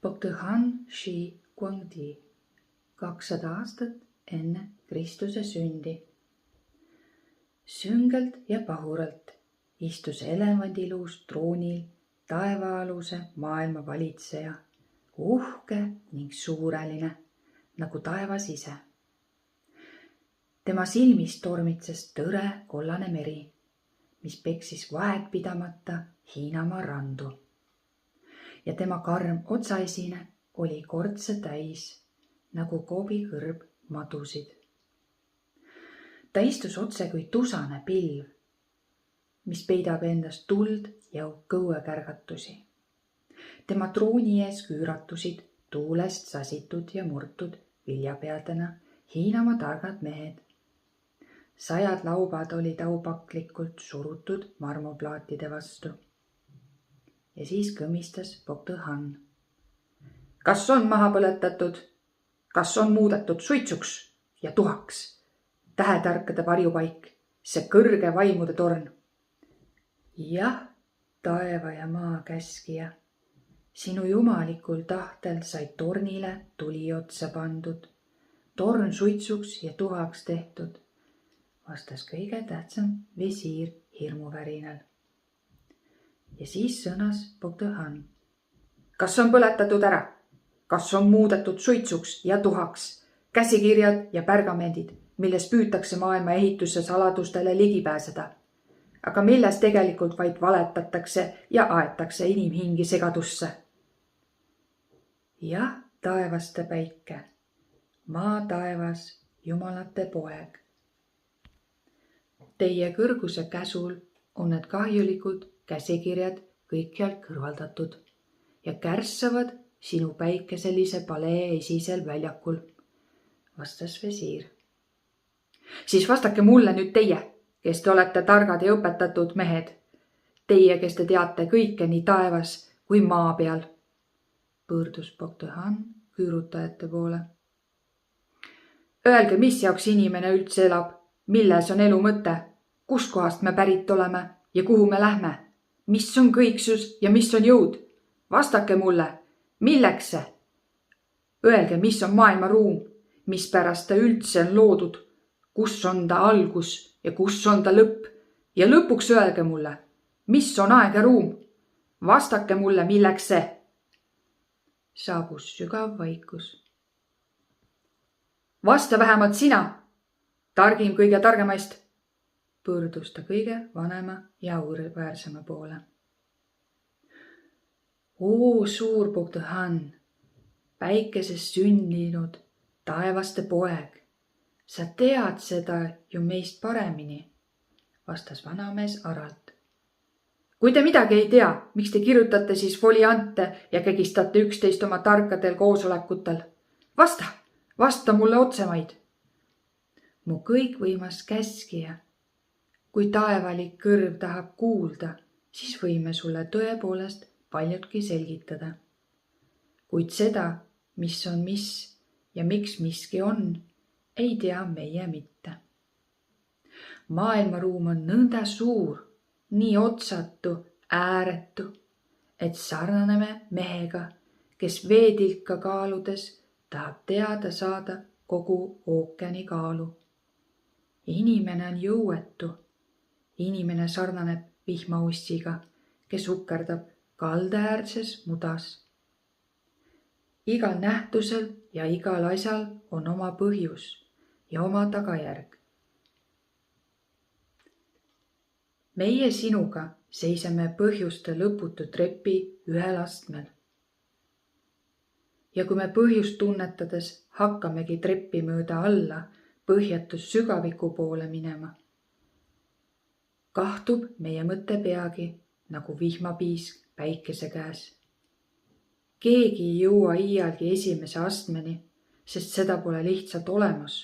Bogdan Shi Guangdi 200 aastat enne Kristuse sündi. Süngelt ja pahuralt istus elevandiluust troonil taevaaluse maailma valitseja, uhke ning suureline nagu taevas ise. Tema silmist tormitses tõre kollane meri, mis peksis vahetpidamata Hiinamaa randu. Ja tema karm otsaesine oli kordse täis nagu kobikõrb madusid. Ta istus otse kui tusane pilv, mis peidab endas tuld ja kõuekärgatusi. Tema trooni ees küüratusid tuulest sasitud ja murtud viljapeadena Hiinamaa targad mehed. 100 laubad olid aupaklikult surutud marmoplaatide vastu. Ja siis kõmistas Bogdan. Kas on maha põletatud? Kas on muudetud suitsuks ja tuhaks? Tähetarkade varjupaik, see kõrge vaimude torn. Jah, taeva ja maa käskija, sinu jumalikul tahtel sai tornile tuli otsa pandud, torn suitsuks ja tuhaks tehtud, vastas kõige tähtsam visiir hirmuvärinal. Ja siis sõnas Bogdan. Kas on põletatud ära? Kas on muudetud suitsuks ja tuhaks? Käsikirjad ja pärgamendid, milles püütakse maailma ehituse saladustele ligi pääseda, aga milles tegelikult vaid valetatakse ja aetakse inimhingi segadusse. Jah, taevaste päike, maa taevas, jumalate poeg. Teie kõrguse käsul on need kahjulikud käsikirjad kõikjalt kõrvaldatud ja kärssavad sinu päikeselise palee esisel väljakul, vastas visiir. Siis vastake mulle nüüd teie, kes te olete targad ja õpetatud mehed. Teie, kes te teate kõike nii taevas kui maa peal, pöördus Bogdan küürutajate poole. Öelge, mis jaoks inimene üldse elab, milles on elu mõte, kust kohast me pärit oleme ja kuhu me lähme? Mis on kõiksus ja mis on jõud? Vastake mulle, milleks see? Öelge, mis on maailma ruum, mis pärast ta üldse on loodud, kus on ta algus ja kus on ta lõpp? Ja lõpuks öelge mulle, mis on aeg ja ruum? Vastake mulle, milleks see? Saabus sügav vaikus. Vasta vähemalt sina, targim kõige targemaist, pöördus ta kõige vanema ja auväärsema poole. Oo, suur Bogdan, päikeses sündinud taevaste poeg, sa tead seda ju meist paremini, vastas vanamees aralt. Kui te midagi ei tea, miks te kirjutate siis foliante ja kägistate üksteist oma tarkadel koosolekutel? Vasta mulle otsemaid. Mu kõikvõimas käskija. Kui taevalik kõrv tahab kuulda, siis võime sulle tõepoolest paljudki selgitada. Kuid seda, mis on mis ja miks miski on, ei tea meie mitte. Maailmaruum on nõnda suur, nii otsatu, ääretu, et sarnaneme mehega, kes veetilka kaaludes tahab teada saada kogu ookeani kaalu. Inimene on jõuetu. Inimene sarnaneb vihmaussiga, kes ukerdab kaldaäärses mudas. Igal nähtusel ja igal asjal on oma põhjus ja oma tagajärg. Meie sinuga seisame põhjuste lõputu trepi ühel astmel. Ja kui me põhjust tunnetades hakkamegi treppi mööda alla põhjatus sügaviku poole minema, kahtub meie mõte peagi nagu vihmapiisk päikese käes. Keegi ei jõua iialgi esimese astmeni, sest seda pole lihtsalt olemas.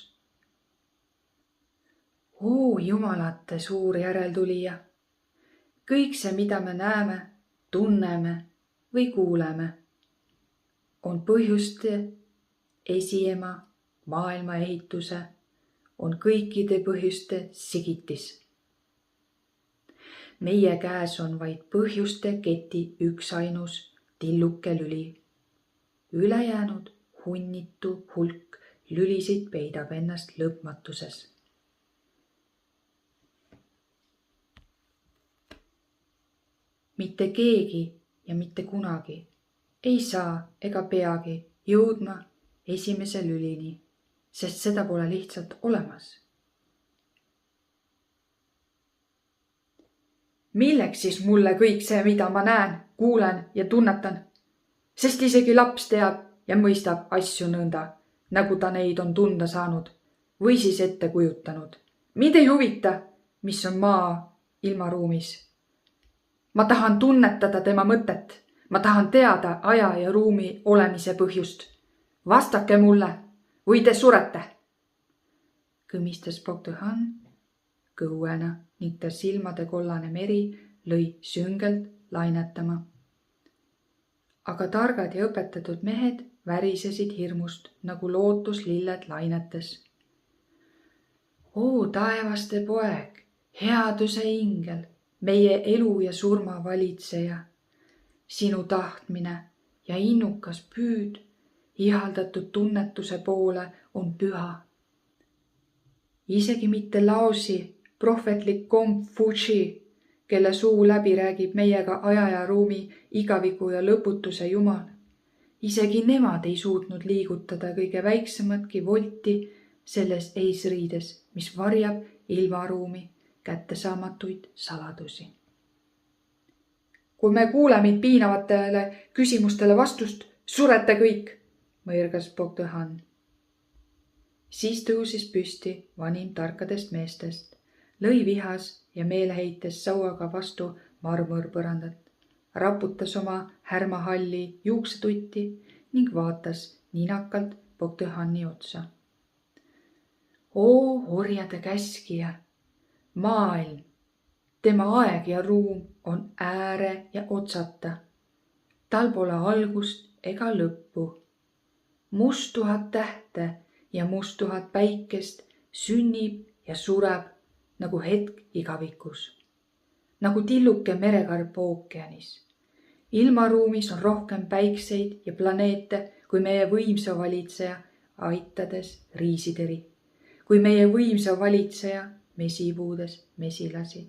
Oo, jumalate suur järeltulija! Kõik see, mida me näeme, tunneme või kuuleme, on põhjuste esiema maailma ehituse, on kõikide põhjuste sigitis. Meie käes on vaid põhjuste keti üksainus tilluke lüli. ülejäänud hunnitu hulk lülisid peidab ennast lõpmatuses. Mitte keegi ja mitte kunagi ei saa ega peagi jõudma esimese lülini, sest seda pole lihtsalt olemas. Milleks siis mulle kõik see, mida ma näen, kuulen ja tunnetan? Sest isegi laps teab ja mõistab asju nõnda, nagu ta neid on tunda saanud või siis ette kujutanud. Mind ei huvita, mis on maa ilmaruumis. Ma tahan tunnetada tema mõtet. Ma tahan teada aja ja ruumi olemise põhjust. Vastake mulle või te surete. Kõmistas Pocahon kõuena ning ta silmade kollane meri lõi süngelt lainetama. Aga targad ja õpetatud mehed värisesid hirmust nagu lootuslilled lainetes. Oo taevaste poeg, headuse ingel, meie elu ja surma valitseja, sinu tahtmine ja innukas püüd ihaldatud tunnetuse poole on püha. Isegi mitte Laosi prohvetlik Konfutsi, kelle suu läbi räägib meiega aja ja ruumi igaviku ja lõputuse jumal. Isegi nemad ei suutnud liigutada kõige väiksematki volti selles eesriides, mis varjab ilmaruumi kättesaamatuid saladusi. Kui me kuule mind piinavatele küsimustele vastust, surete kõik, mõirgas Pocahon. Siis tõusis püsti vanim tarkadest meestest, lõi vihas ja meeleheites sauaga vastu marmorpõrandat, raputas oma härmahalli juuksetutti ning vaatas ninakalt Pocahoni otsa. Oo orjade käskija, maailm, tema aeg ja ruum on ääre ja otsata. Tal pole algust ega lõppu. Musttuhat tähte ja musttuhat päikest sünnib ja sureb nagu hetk igavikus, nagu tilluke merekarp ookeanis. Ilmaruumis on rohkem päikseid ja planeete kui meie võimsa valitseja aitades riisideri, kui meie võimsa valitseja mesipuudes mesilasi.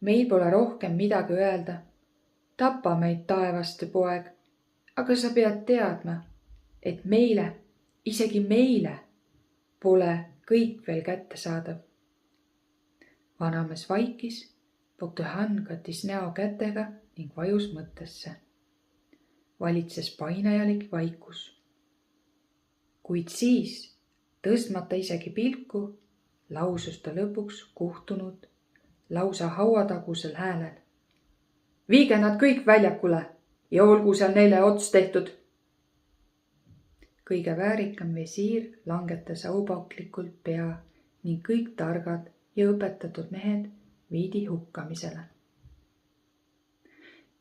Meil pole rohkem midagi öelda. Tapa meid taevaste poeg, aga sa pead teadma, et meile, isegi meile, pole kõik veel kättesaadav. Vanamees vaikis, Pocahon kattis näo kätega ning vajus mõttesse. Valitses painajalik vaikus. Kuid siis, tõstmata isegi pilku, lausus ta lõpuks kuhtunud, lausa hauatagusel häälel. Viige nad kõik väljakule ja olgu seal neile ots tehtud. Kõige väärikam visiir langetas aupauklikult pea ning kõik targad ja õpetatud mehed viidi hukkamisele.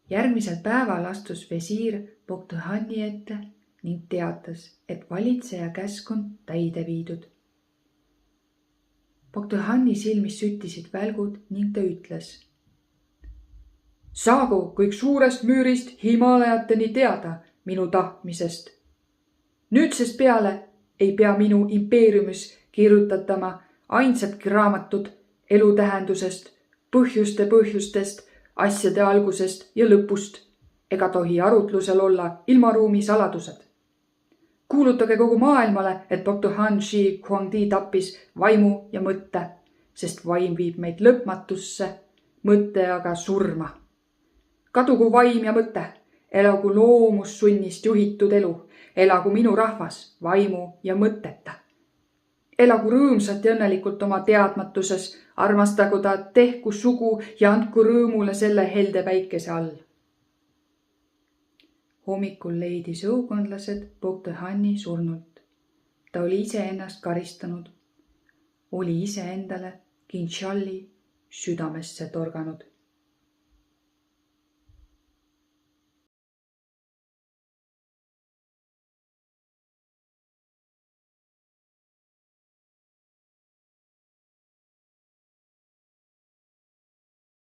Järgmisel päeval astus visiir Pocahoni ette ning teatas, et valitseja käsk on täide viidud. Pocahoni silmis süttisid välgud ning ta ütles. Saagu kõik suurest müürist Himalajateni teada minu tahtmisest. Nüüdsest peale ei pea minu impeeriumis kirjutatama ainsatki raamatut elu tähendusest, põhjustest, asjade algusest ja lõpust, ega tohi arutlusel olla ilmaruumi saladused. Kuulutage kogu maailmale, et Pocahon Shi Huangdi tappis vaimu ja mõtte, sest vaim viib meid lõpmatusse, mõte aga surma. Kadugu vaim ja mõte, elagu loomussunnist juhitud elu, elagu minu rahvas vaimu ja mõteta. Elagu rõõmsalt ja õnnelikult oma teadmatuses, armastagu ta tehku sugu ja andku rõõmule selle helde päikese all. Hommikul leidis õukondlased Pocahoni surnult. Ta oli iseennast karistanud, oli iseendale kinšalli südamesse torganud.